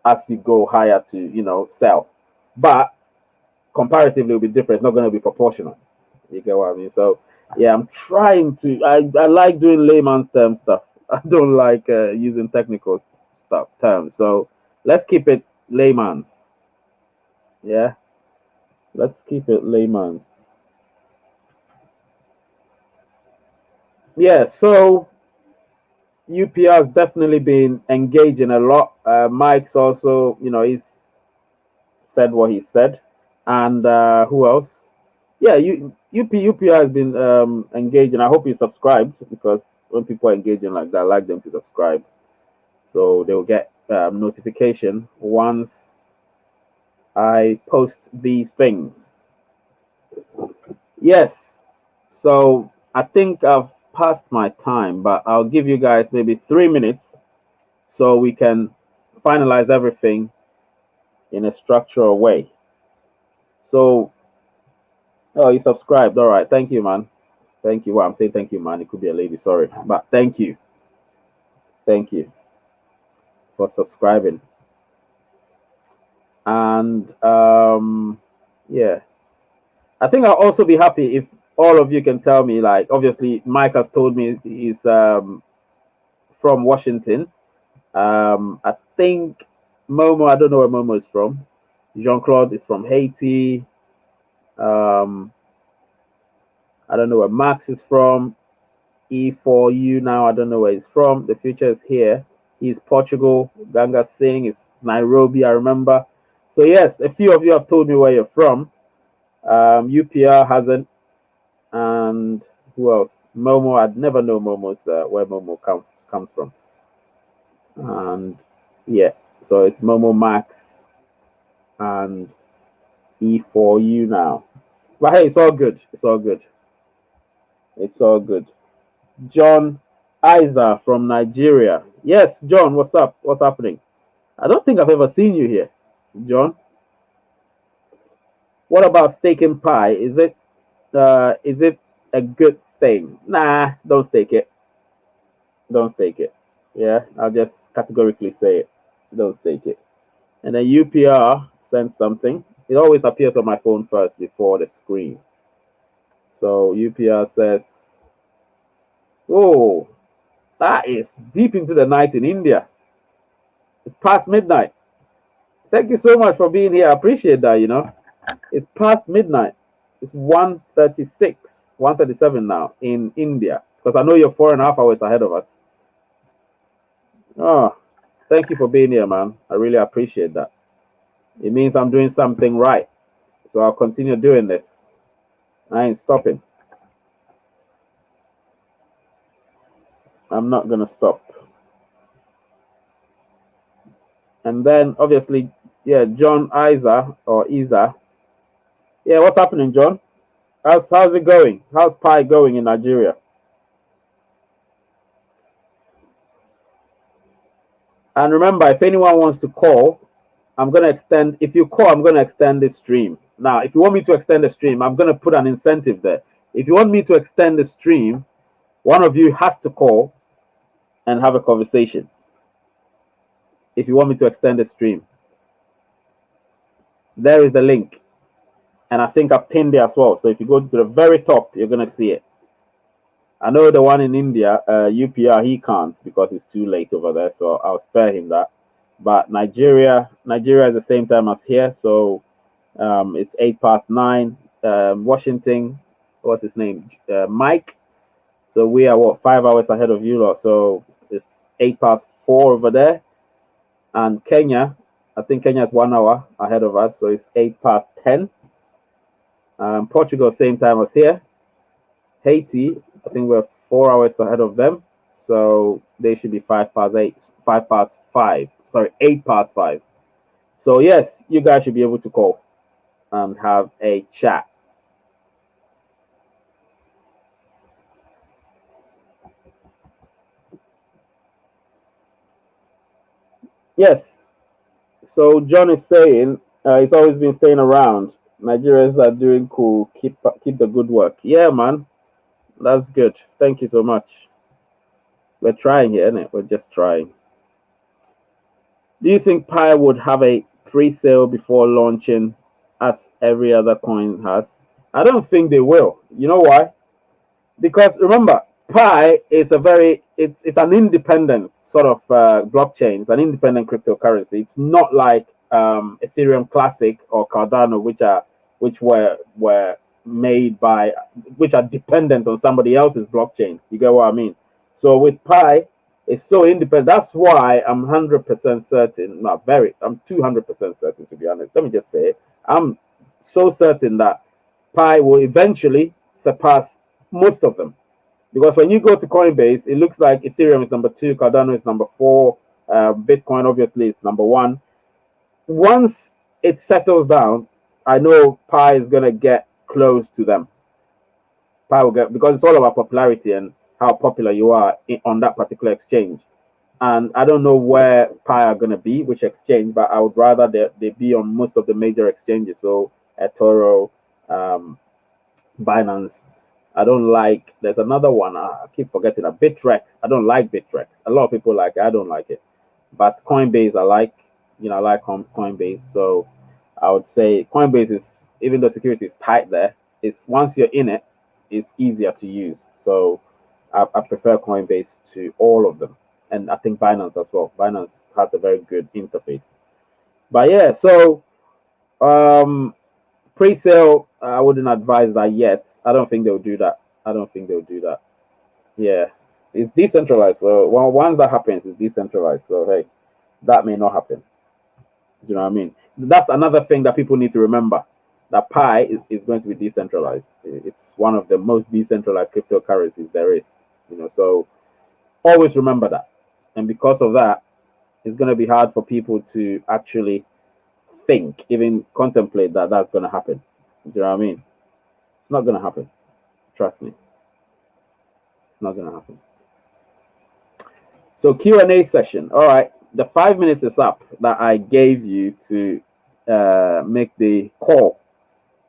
as you go higher to sell, but comparatively, it'll be different. It's not going to be proportional. You get what I mean? So, yeah, I'm trying to. I like doing layman's term stuff. I don't like using technical stuff terms. So let's keep it layman's. Yeah, let's keep it layman's. Yeah. So UPR has definitely been engaging a lot. Mike's also, he's said what he said, and who else? Yeah, UPR has been engaging. I hope you subscribed, because when people are engaging like that, I like them to subscribe, so they will get notification once I post these things. Yes, so I think I've passed my time, but I'll give you guys maybe 3 minutes so we can finalize everything in a structural way. So, oh, you subscribed. All right. Thank you, man. Thank you. Well, I'm saying thank you, man. It could be a lady. Sorry. But thank you. Thank you for subscribing. And yeah, I think I'll also be happy if all of you can tell me, like, obviously, Mike has told me he's from Washington. I think Momo, I don't know where Momo is from. Jean Claude is from Haiti. Um, I don't know where Max is from. E4U now, I don't know where he's from. The future is here. He's Portugal. Ganga Singh is Nairobi, I remember. So, yes, a few of you have told me where you're from. UPR hasn't. And who else? Momo, I'd never know Momo's where Momo comes from. And yeah, so it's Momo Max and E4U now. But hey, it's all good. It's all good. It's all good. John Isa from Nigeria. Yes, John, what's up? What's happening? I don't think I've ever seen you here, John. What about steak and pie? Is it a good thing? Nah, don't stake it. Don't stake it. Yeah, I'll just categorically say it. Don't stake it. And then UPR sends something. It always appears on my phone first before the screen. So UPR says, "Oh, that is deep into the night in India. It's past midnight. Thank you so much for being here. I appreciate that. It's past midnight. It's 1:36, 1:37 now in India, because I know you're 4.5 hours ahead of us. Oh, thank you for being here, man. I really appreciate that. It means I'm doing something right. So I'll continue doing this. I ain't stopping. I'm not going to stop. And then, obviously, yeah, John Isa or Isa. Yeah, what's happening, John? How's it going? How's pie going in Nigeria? And remember, if anyone wants to call, I'm going to extend. If you call, I'm going to extend this stream. Now, if you want me to extend the stream, I'm going to put an incentive there. If you want me to extend the stream, one of you has to call and have a conversation. If you want me to extend the stream, there is the link. And I think I pinned it as well. So if you go to the very top, you're going to see it. I know the one in India, UPR, he can't because it's too late over there. So I'll spare him that. But Nigeria is the same time as here. So it's 8 past 9. Washington, what's his name? Mike. So we are what, 5 hours ahead of you lot. So it's 8 past 4 over there. And Kenya, I think Kenya is 1 hour ahead of us. So it's 8 past 10. Portugal, same time as here. Haiti, I think we're 4 hours ahead of them. So they should be 5 past 8, 5 past 5. Sorry, 8 past 5. So yes, you guys should be able to call and have a chat. Yes. So John is saying he's always been staying around. Nigerians are doing cool. Keep the good work. Yeah, man. That's good. Thank you so much. We're trying here, isn't it? We're just trying. Do you think Pi would have a pre-sale before launching as every other coin has? I don't think they will. You know why? Because remember, Pi is it's an independent sort of blockchain. It's an independent cryptocurrency. It's not like Ethereum Classic or Cardano, which were made by, which are dependent on somebody else's blockchain. You get what I mean? So with Pi, it's so independent. That's why I'm 100% certain. Not very. I'm 200% certain, to be honest. Let me just say it. I'm so certain that Pi will eventually surpass most of them. Because when you go to Coinbase, it looks like Ethereum is number 2, Cardano is number 4, Bitcoin obviously is number 1. Once it settles down, I know Pi is gonna get close to them. Pi will get, because it's all about popularity and how popular you are on that particular exchange. And I don't know where Pi are gonna be, which exchange, but I would rather they be on most of the major exchanges. So eToro, Binance. I don't like. There's another one. I keep forgetting. Bittrex. I don't like Bittrex. A lot of people like it. I don't like it. But Coinbase, I like. I like Coinbase. So I would say Coinbase is, even though security is tight there, it's once you're in it, it's easier to use. So I prefer Coinbase to all of them, and I think Binance as well. Binance has a very good interface. But yeah, so pre-sale, I wouldn't advise that yet. I don't think they'll do that. I don't think they'll do that. Yeah, it's decentralized. So once that happens, it's decentralized. So hey, that may not happen. Do you know what I mean? That's another thing that people need to remember. That Pi is going to be decentralized. It's one of the most decentralized cryptocurrencies there is. So always remember that. And because of that, it's going to be hard for people to actually think, even contemplate that that's going to happen. Do you know what I mean? It's not going to happen. Trust me. It's not going to happen. So Q&A session. All right. The 5 minutes is up that I gave you to make the call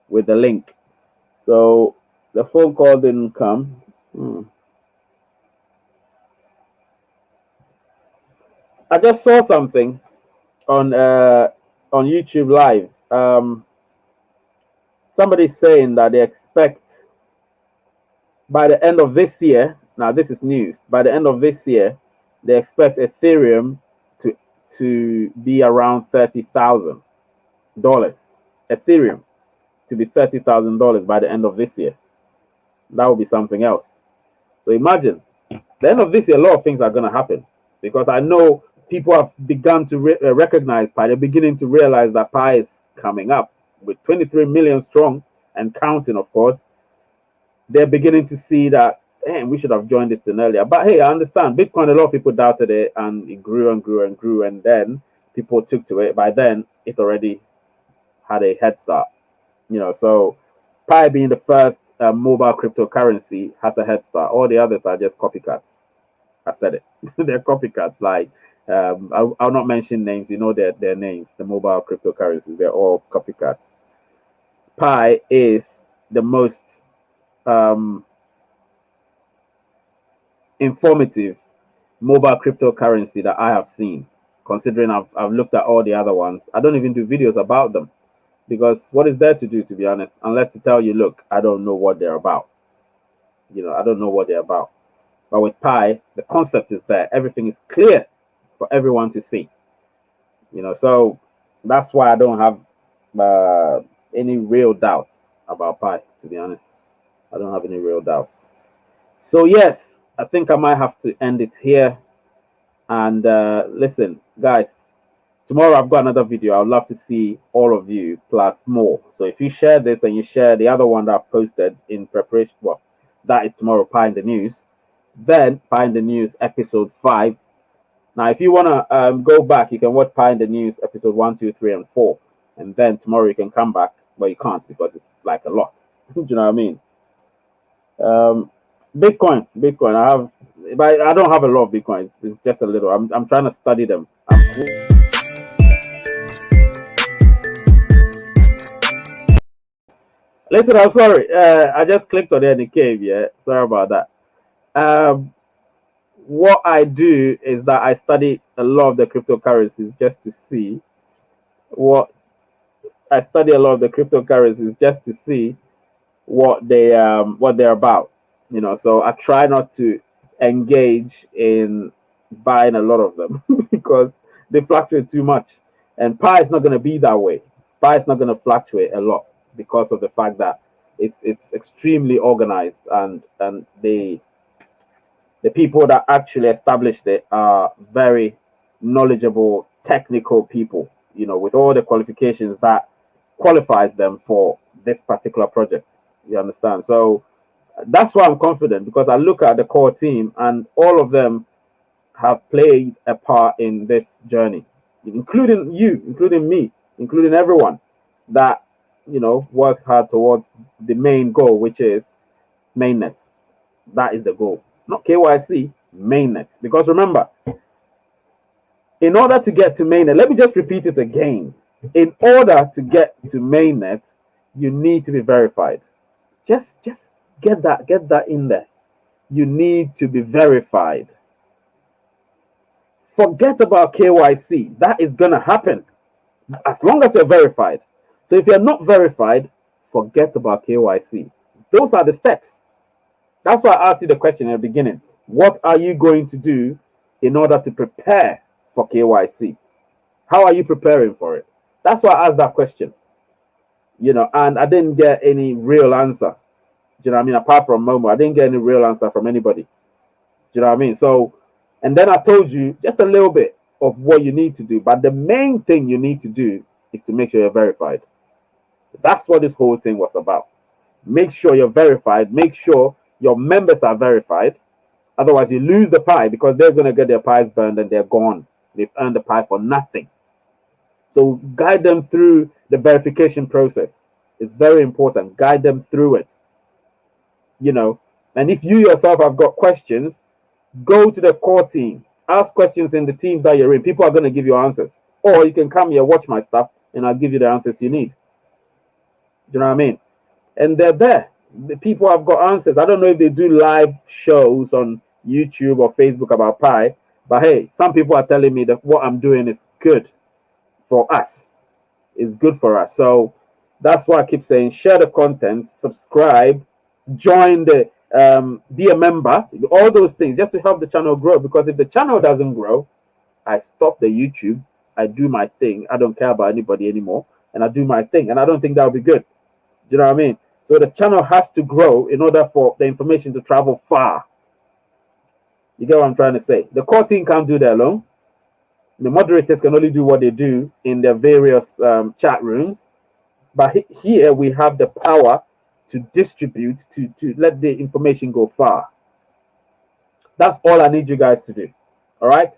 with the link. So the phone call didn't come. I just saw something on YouTube Live. Somebody's saying that they expect by the end of this year. Now this is news. By the end of this year, they expect Ethereum to be around $30,000. Ethereum to be $30,000 by the end of this year. That would be something else. So imagine the end of this year, a lot of things are going to happen, because I know people have begun to recognize Pi. They're beginning to realize that Pi is coming up with 23 million strong and counting, of course. They're beginning to see that, damn, we should have joined this thing earlier. But hey, I understand. Bitcoin, a lot of people doubted it, and it grew and grew and grew, and then people took to it. By then, it already had a head start. So Pi being the first mobile cryptocurrency has a head start. All the others are just copycats. I said it. They're copycats. Like, I'll not mention names. You know their names. The mobile cryptocurrencies, they're all copycats. Pi is the most informative, mobile cryptocurrency that I have seen. Considering I've looked at all the other ones, I don't even do videos about them because what is there to do, to be honest, unless to tell you, look, I don't know what they're about. I don't know what they're about. But with Pi, the concept is there. Everything is clear for everyone to see. So that's why I don't have any real doubts about Pi, to be honest. I don't have any real doubts. So yes, I think I might have to end it here. And listen, guys, tomorrow I've got another video. I would love to see all of you plus more. So if you share this and you share the other one that I've posted in preparation, well, that is tomorrow, Pi in the News. Then Pi in the News episode 5. Now, if you want to go back, you can watch Pi in the News episode 1, 2, 3, and 4. And then tomorrow you can come back, but you can't because it's like a lot. Do you know what I mean? Bitcoin. But I don't have a lot of Bitcoins. It's just a little. I'm trying to study them. Listen, I'm sorry. I just clicked on it and it came. Yeah, sorry about that. What I do is that I study a lot of the cryptocurrencies just to see what I study a lot of the cryptocurrencies just to see what they're about. So I try not to engage in buying a lot of them because they fluctuate too much. And Pi is not going to be that way. Pi is not going to fluctuate a lot because of the fact that it's extremely organized, and the people that actually established it are very knowledgeable technical people, with all the qualifications that qualifies them for this particular project. You understand? So that's why I'm confident, because I look at the core team and all of them have played a part in this journey, including you, including me, including everyone that works hard towards the main goal, which is mainnet. That is the goal, not KYC, mainnet. Because remember, in order to get to mainnet, let me just repeat it again. In order to get to mainnet, you need to be verified. Just get that in there. You need to be verified. Forget about KYC. That is gonna happen as long as you're verified. So if you're not verified, forget about KYC. Those are the steps. That's why I asked you the question in the beginning. What are you going to do in order to prepare for KYC? How are you preparing for it? That's why I asked that question. And I didn't get any real answer. Do you know what I mean? Apart from Momo, I didn't get any real answer from anybody. Do you know what I mean? So, and then I told you just a little bit of what you need to do. But the main thing you need to do is to make sure you're verified. That's what this whole thing was about. Make sure you're verified. Make sure your members are verified. Otherwise, you lose the Pi because they're going to get their Pies burned and they're gone. They've earned the Pi for nothing. So guide them through the verification process. It's very important. Guide them through it. And if you yourself have got questions, go to the core team. Ask questions in the teams that you're in. People are going to give you answers. Or you can come here, watch my stuff, and I'll give you the answers you need. Do you know what I mean? And they're there. The people have got answers. I don't know if they do live shows on YouTube or Facebook about Pi, but hey, some people are telling me that what I'm doing is good for us. It's good for us. So that's why I keep saying share the content, subscribe, join the be a member, all those things just to help the channel grow. Because if the channel doesn't grow, I stop the YouTube, I do my thing, I don't care about anybody anymore, and I do my thing, and I don't think that would be good. Do you know what I mean? So the channel has to grow in order for the information to travel far. You get what I'm trying to say? The core team can't do that alone. The moderators can only do what they do in their various chat rooms. But here we have the power to distribute, to let the information go far. That's all I need you guys to do. All right?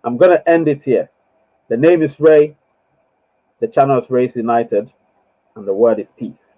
I'm going to end it here. The name is Ray. The channel is Race United. And the word is peace.